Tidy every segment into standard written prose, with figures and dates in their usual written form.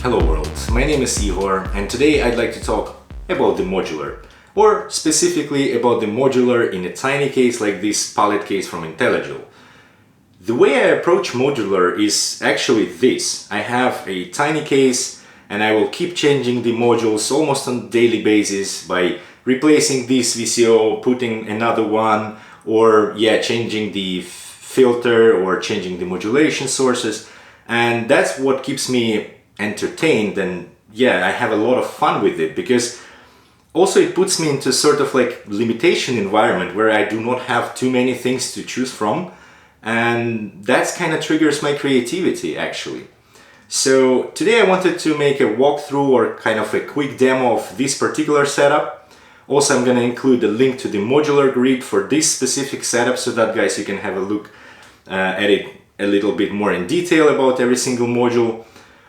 Hello world, my name is Ihor and today I'd like to talk about the modular, or specifically about the modular in a tiny case like this palette case from IntelliJ. The way I approach modular is actually this. I have a tiny case and I will keep changing the modules almost on a daily basis by replacing this VCO, putting another one, or changing the filter or changing the modulation sources, and that's what keeps me entertained, and I have a lot of fun with it, because also it puts me into sort of like limitation environment where I do not have too many things to choose from, and that kind of triggers my creativity actually. So today I wanted to make a walkthrough or kind of a quick demo of this particular setup. Also I'm going to include a link to the modular grid for this specific setup, so that guys you can have a look at it a little bit more in detail about every single module.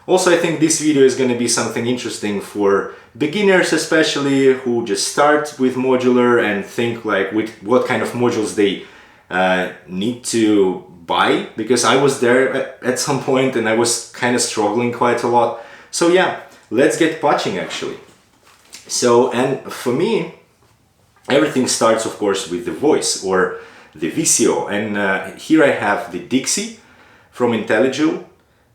Also, I think this video is going to be something interesting for beginners, especially who just start with modular and think like with what kind of modules they need to buy, because I was there at some point and I was kind of struggling quite a lot. So let's get patching actually. So, and for me, everything starts of course with the voice or the VCO, and here I have the Dixie from IntelliJ.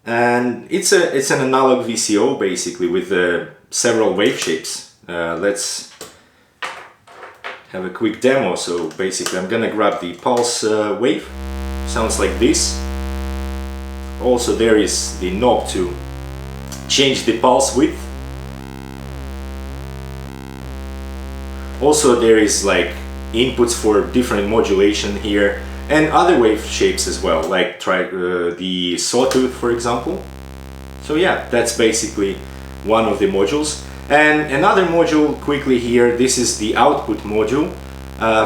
And it's an analog VCO basically with several wave shapes. Let's have a quick demo. So basically I'm gonna grab the pulse wave. Sounds like this. Also there is the knob to change the pulse width. Also there is like inputs for different modulation here. And other wave shapes as well, like the sawtooth for example. So that's basically one of the modules. And another module quickly here, this is the output module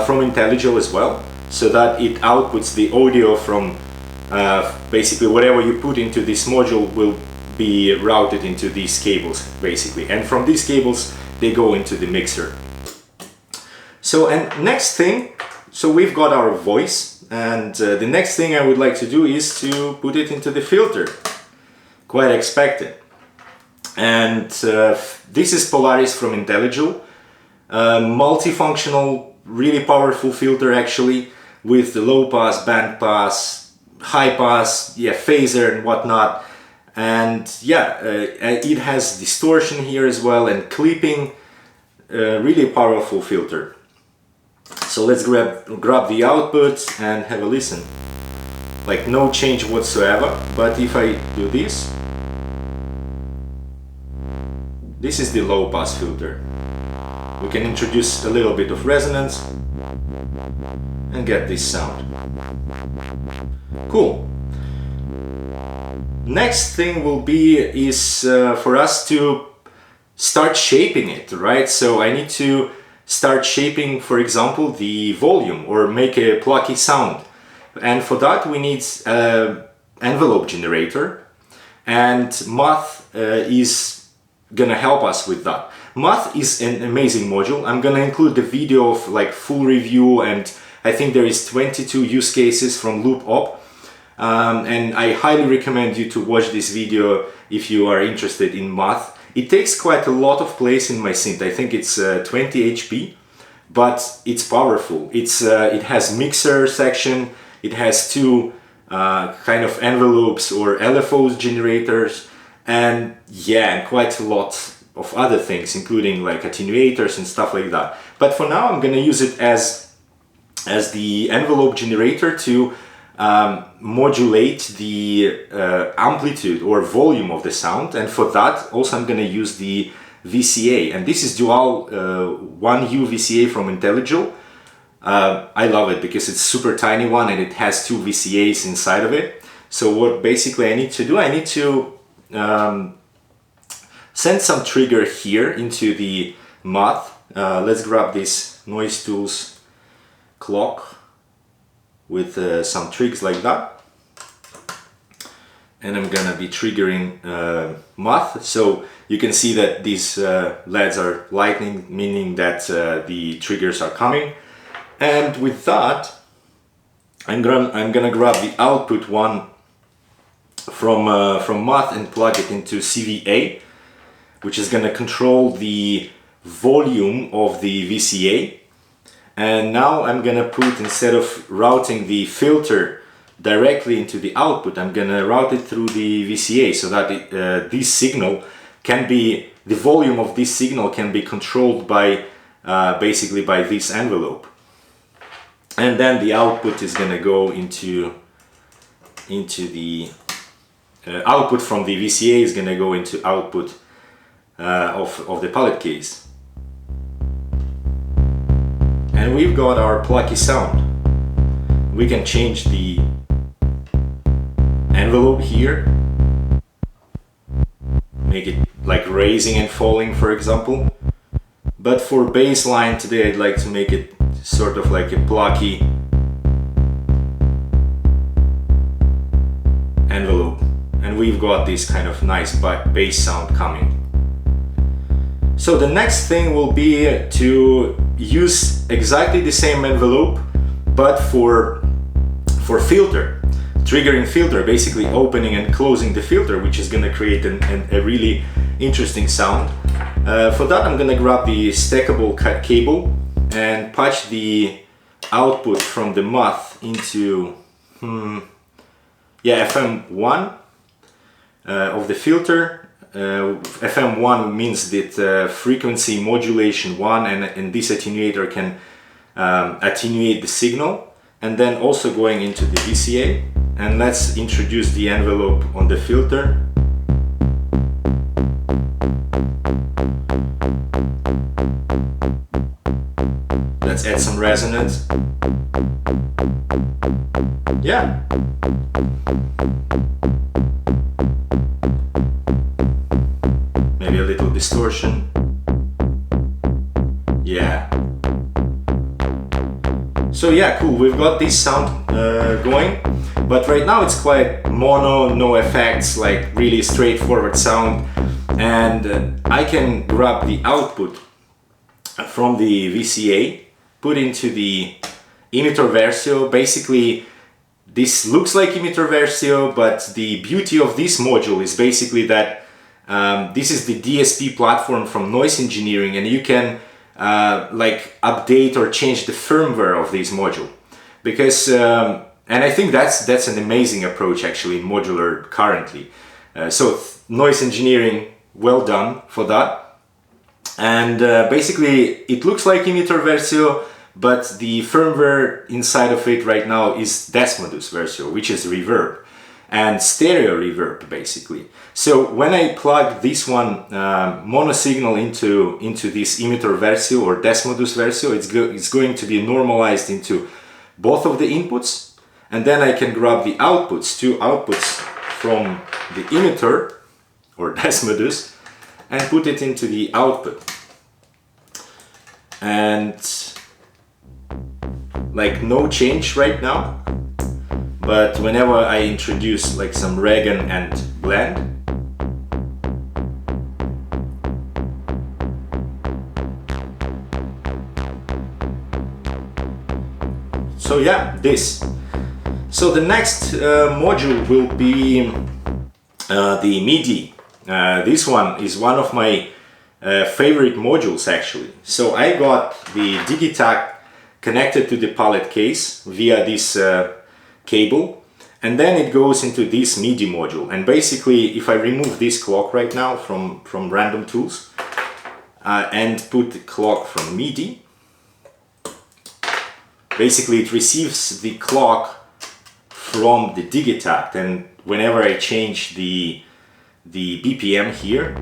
from IntelliJ as well, so that it outputs the audio from basically whatever you put into this module will be routed into these cables basically, and from these cables they go into the mixer. So, and next thing, so we've got our voice. And the next thing I would like to do is to put it into the filter. Quite expected. And this is Polaris from IntelliJ. Multifunctional, really powerful filter actually, with the low pass, band pass, high pass, phaser and whatnot. And it has distortion here as well and clipping. Really powerful filter. So let's grab the output and have a listen. Like no change whatsoever, but if I do this, this is the low pass filter. We can introduce a little bit of resonance and get this sound. Cool. Next thing will be is for us to start shaping it, right? So I need to start shaping, for example, the volume or make a plucky sound. And for that we need envelope generator, and Math is gonna help us with that. Math is an amazing module. I'm gonna include the video of like full review, and I think there is 22 use cases from Loop Op. And I highly recommend you to watch this video if you are interested in Math. It takes quite a lot of place in my synth. I think it's 20 HP, but it's powerful. It has mixer section, it has two kind of envelopes or LFO generators, and quite a lot of other things, including like attenuators and stuff like that. But for now I'm gonna use it as the envelope generator to modulate the amplitude or volume of the sound, and for that also I'm going to use the VCA, and this is dual 1U VCA from IntelliJ. I love it because it's super tiny one and it has two VCAs inside of it. So what basically I need to do, I need to send some trigger here into the Math. Let's grab this Noise Tools clock with some tricks like that, and I'm gonna be triggering Math. So you can see that these LEDs are lightning, meaning that the triggers are coming. And with that, I'm gonna grab the output one from Math and plug it into CVA. which is going to control the volume of the VCA. And now I'm going to put, instead of routing the filter directly into the output, I'm going to route it through the VCA, so that this signal can be, the volume of this signal can be controlled by basically by this envelope. And then the output is going to go into the output from the VCA is going to go into output of the palette case. And we've got our plucky sound. We can change the envelope here, make it like raising and falling, for example. But for bassline today, I'd like to make it sort of like a plucky envelope. And we've got this kind of nice bass sound coming. So the next thing will be to use exactly the same envelope, but for filter, triggering filter, basically opening and closing the filter, which is going to create a really interesting sound. For that, I'm going to grab the stackable cable and patch the output from the math into FM1 of the filter. FM1 means that frequency modulation 1, and this attenuator can attenuate the signal, and then also going into the VCA. And let's introduce the envelope on the filter. Let's add some resonance. Yeah. Maybe a little distortion. Yeah. So yeah, cool. We've got this sound going, but right now it's quite mono, no effects, like really straightforward sound. And I can grab the output from the VCA, put into the Emitter Versio. Basically, this looks like Emitter Versio, but the beauty of this module is basically that this is the DSP platform from Noise Engineering, and you can like update or change the firmware of this module. Because, and I think that's an amazing approach actually in modular currently. So Noise Engineering, well done for that. And basically it looks like Emitter Versio, but the firmware inside of it right now is Desmodus Versio, which is reverb and stereo reverb basically. So when I plug this one mono signal into this Emitter Versio or Desmodus Versio, it's going to be normalized into both of the inputs, and then I can grab the outputs, two outputs from the emitter or Desmodus, and put it into the output. And like no change right now, but whenever I introduce like some regen and blend, so yeah, this. So the next module will be the MIDI. This one is one of my favorite modules actually. So I got the Digitac connected to the palette case via this cable, and then it goes into this MIDI module. And basically, if I remove this clock right now from random tools and put the clock from MIDI, basically it receives the clock from the Digitac, and whenever I change the BPM here,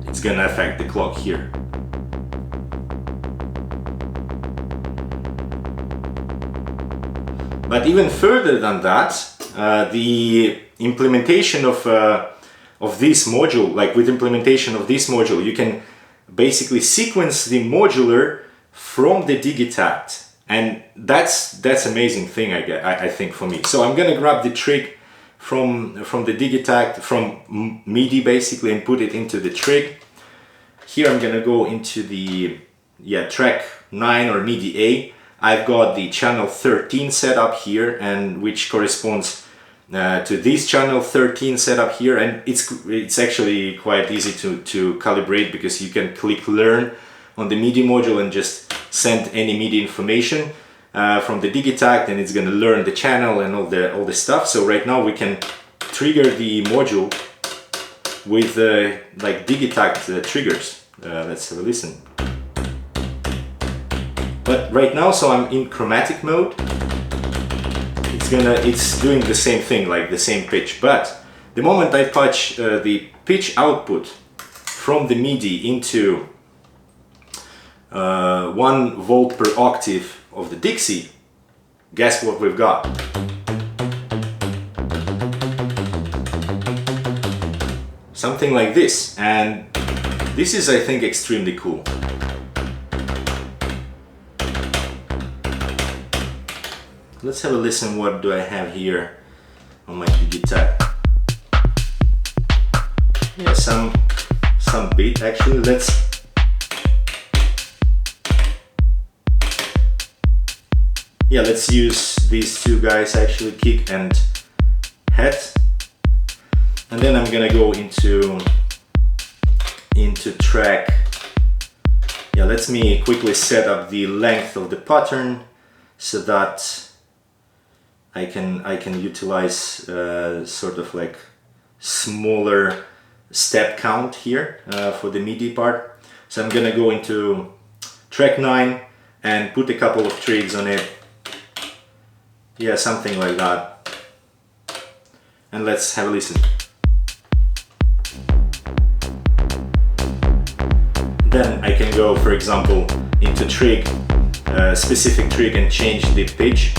it's gonna affect the clock here. But even further than that, the implementation of this module, like with implementation of this module, you can basically sequence the modular from the Digitac, and that's amazing thing I think for me. So I'm gonna grab the trig from the Digitac, from MIDI basically, and put it into the trig. Here I'm gonna go into the track 9 or MIDI A. I've got the channel 13 set up here, and which corresponds to this channel 13 setup here, and it's actually quite easy to calibrate, because you can click learn on the MIDI module and just send any MIDI information from the Digitact, and it's going to learn the channel and all the stuff. So right now we can trigger the module with like Digitact triggers. Let's have a listen. But right now, so I'm in chromatic mode. It's doing the same thing, like the same pitch. But the moment I patch the pitch output from the MIDI into 1 volt per octave of the Dixie, guess what we've got? Something like this, and this is, I think, extremely cool. Let's have a listen. What do I have here on my Digitact? Yeah, some beat actually. Let's use these two guys actually, kick and head, and then I'm gonna go into track. Yeah, let me quickly set up the length of the pattern so that I can utilize sort of like smaller step count here for the MIDI part. So I'm gonna go into track 9 and put a couple of trigs on it. Yeah, something like that. And let's have a listen. Then I can go, for example, into trig, specific trig, and change the pitch.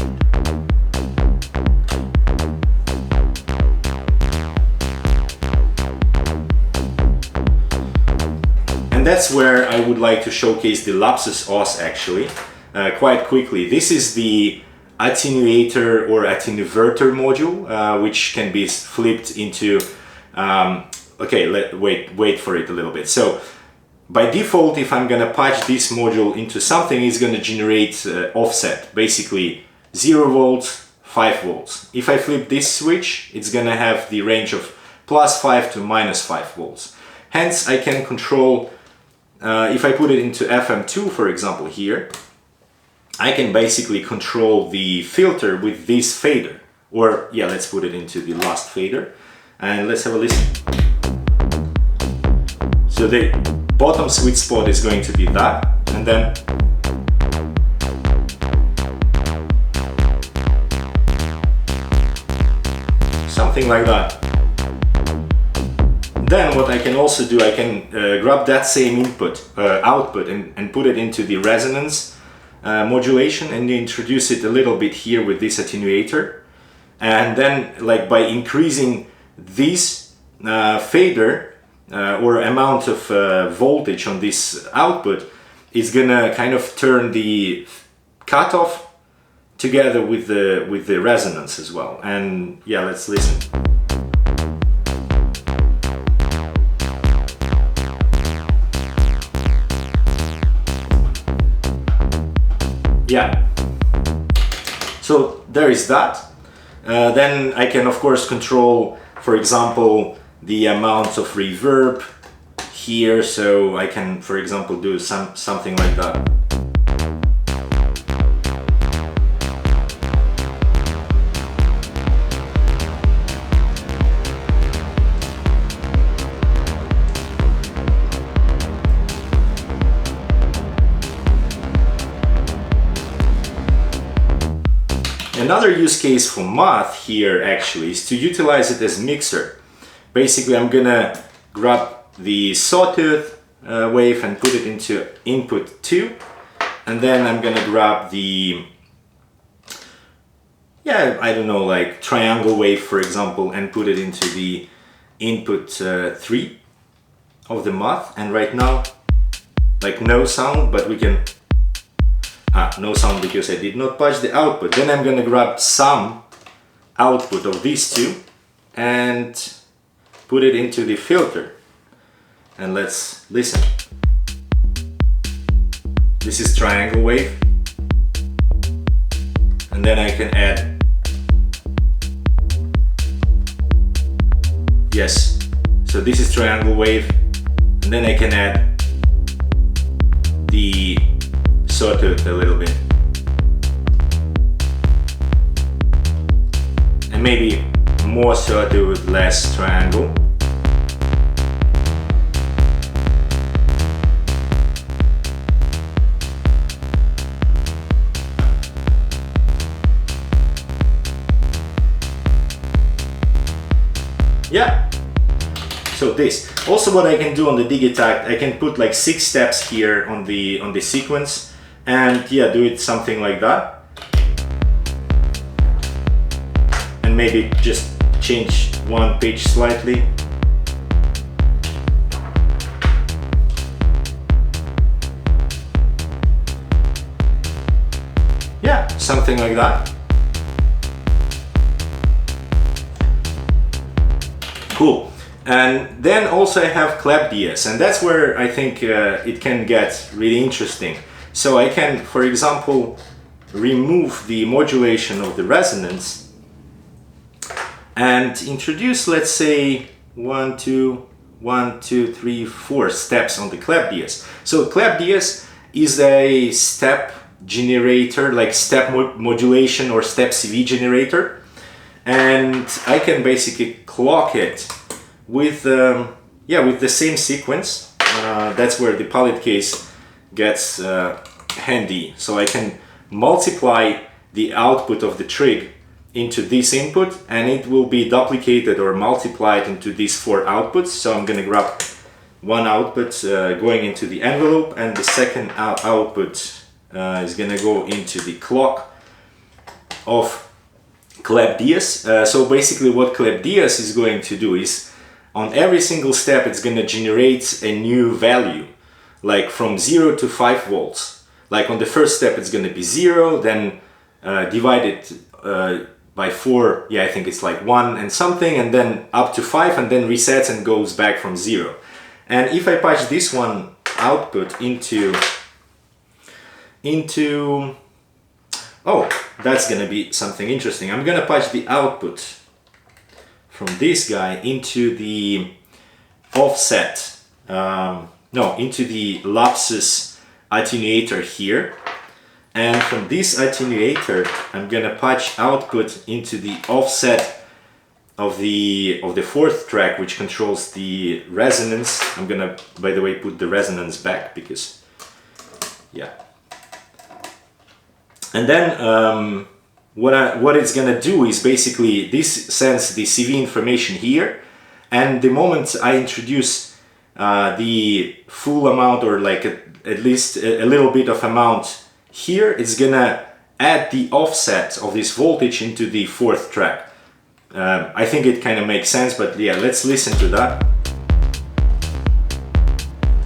And that's where I would like to showcase the Lapsus Os actually, quite quickly. This is the Attenuator or Attenuverter module, which can be flipped into, wait for it a little bit. So by default, if I'm gonna patch this module into something, it's gonna generate offset, basically 0 volts, 5 volts. If I flip this switch, it's gonna have the range of +5 to -5 volts. Hence, I can control, if I put it into FM2, for example, here, I can basically control the filter with this fader. Or, yeah, let's put it into the last fader, and let's have a listen. So the bottom sweet spot is going to be that, and then something like that. Then what I can also do, I can grab that same output and put it into the resonance modulation and introduce it a little bit here with this attenuator. And then, like, by increasing this fader or amount of voltage on this output, it's gonna kind of turn the cutoff together with the resonance as well. And yeah, let's listen. Yeah, so there is that. Then I can, of course, control, for example, the amount of reverb here. So I can, for example, do something like that. Another use case for math here actually is to utilize it as mixer. Basically, I'm gonna grab the sawtooth wave and put it into input 2, and then I'm gonna grab the, I don't know, like triangle wave, for example, and put it into the input 3 of the math. And right now, like, no sound, but we can no sound because I did not patch the output. Then I'm gonna grab some output of these two and put it into the filter, and let's listen. This is triangle wave, and then I can add Yes, so this is triangle wave, and then I can add the sawtooth a little bit, and maybe more sawtooth, less triangle. Yeah, so this. Also what I can do on the Digitact, I can put like 6 steps here on the sequence, and yeah, do it something like that. And maybe just change one pitch slightly. Yeah, something like that. Cool. And then also I have clap DS, and that's where I think it can get really interesting. So I can, for example, remove the modulation of the resonance and introduce, let's say, 1, 2, 4 steps on the clap DS. So clap DS is a step generator, like step modulation or step CV generator. And I can basically clock it with with the same sequence. That's where the palette case gets handy. So I can multiply the output of the trig into this input, and it will be duplicated or multiplied into these 4 outputs. So I'm gonna grab one output going into the envelope, and the second output is gonna go into the clock of clap DS. So basically what clap DS is going to do is on every single step it's going to generate a new value, like from 0 to 5 volts. Like on the first step it's going to be 0, then divided by 4, yeah, I think it's like 1 and something, and then up to 5, and then resets and goes back from 0. And if I patch this one output into oh, that's gonna be something interesting. I'm gonna patch the output from this guy into the offset, into the lapses attenuator here. And from this attenuator, I'm gonna patch output into the offset of the 4th track, which controls the resonance. I'm gonna, by the way, put the resonance back because, yeah. And then what it's gonna do is basically this sends the CV information here, and the moment I introduce the full amount, or like at least a little bit of amount here, it's gonna add the offset of this voltage into the 4th track. I think it kind of makes sense, but yeah, let's listen to that.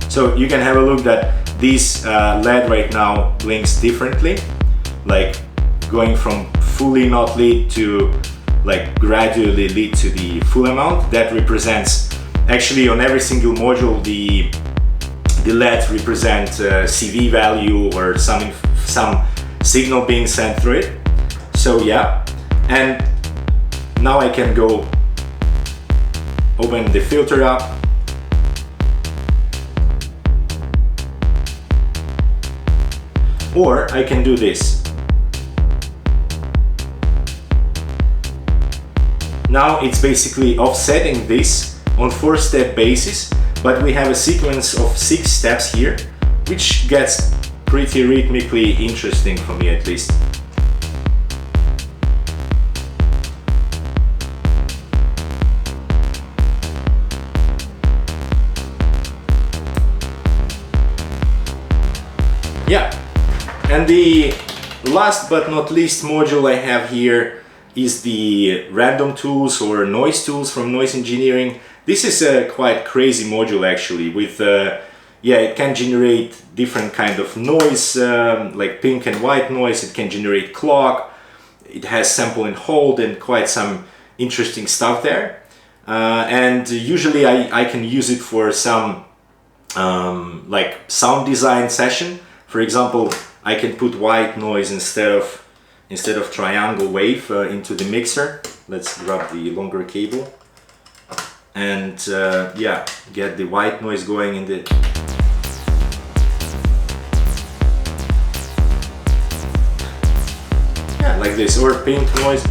So you can have a look that this LED right now blinks differently, like going from fully not lit to like gradually lit to the full amount. That represents, actually on every single module, the LEDs represent CV value or some signal being sent through it. So yeah, and now I can go open the filter up, or I can do this. Now it's basically offsetting this on 4-step basis, but we have a sequence of 6 steps here, which gets pretty rhythmically interesting for me at least. Yeah, and the last but not least module I have here is the random tools or noise tools from Noise Engineering. This is a quite crazy module actually, with yeah, it can generate different kind of noise, like pink and white noise. It can generate clock. It has sample and hold and quite some interesting stuff there. And usually I can use it for some like sound design session. For example, I can put white noise instead of triangle wave into the mixer. Let's grab the longer cable. and yeah, get the white noise going in the like this, or pink noise.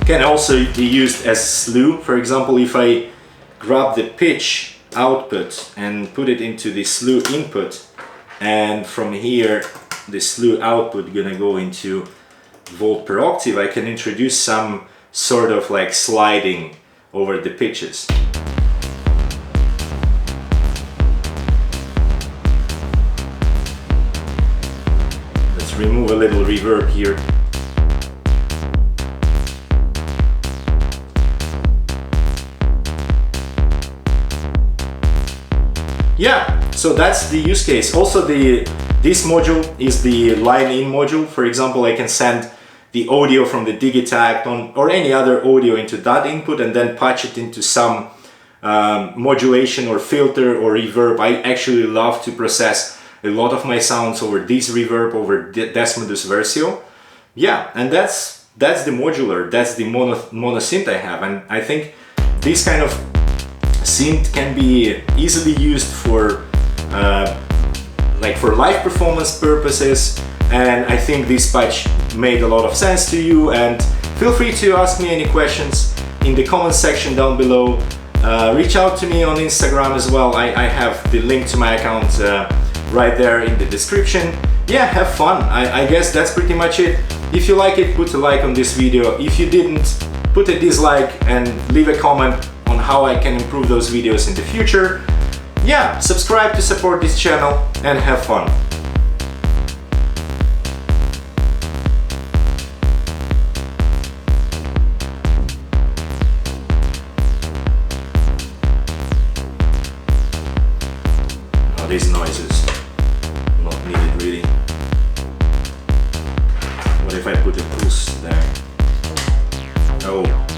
Can also be used as slew. For example, if I grab the pitch output and put it into the slew input, and from here the slew output gonna go into volt per octave, I can introduce some sort of like sliding over the pitches. Let's remove a little reverb here. Yeah, so that's the use case. Also, this module is the line-in module. For example, I can send the audio from the Digitact or any other audio into that input and then patch it into some modulation or filter or reverb. I actually love to process a lot of my sounds over this reverb, over Desmodus VCO. Yeah, and that's the modular, that's the mono synth I have, and I think this kind of synth can be easily used for like for live performance purposes, and I think this patch made a lot of sense to you. And feel free to ask me any questions in the comment section down below. Reach out to me on Instagram as well. I have the link to my account right there in the description. Yeah, have fun. I guess that's pretty much it. If you like it, put a like on this video. If you didn't, put a dislike and leave a comment on how I can improve those videos in the future. Yeah, subscribe to support this channel and have fun. Oh, these noises, not needed really. What if I put a pulse there? Oh.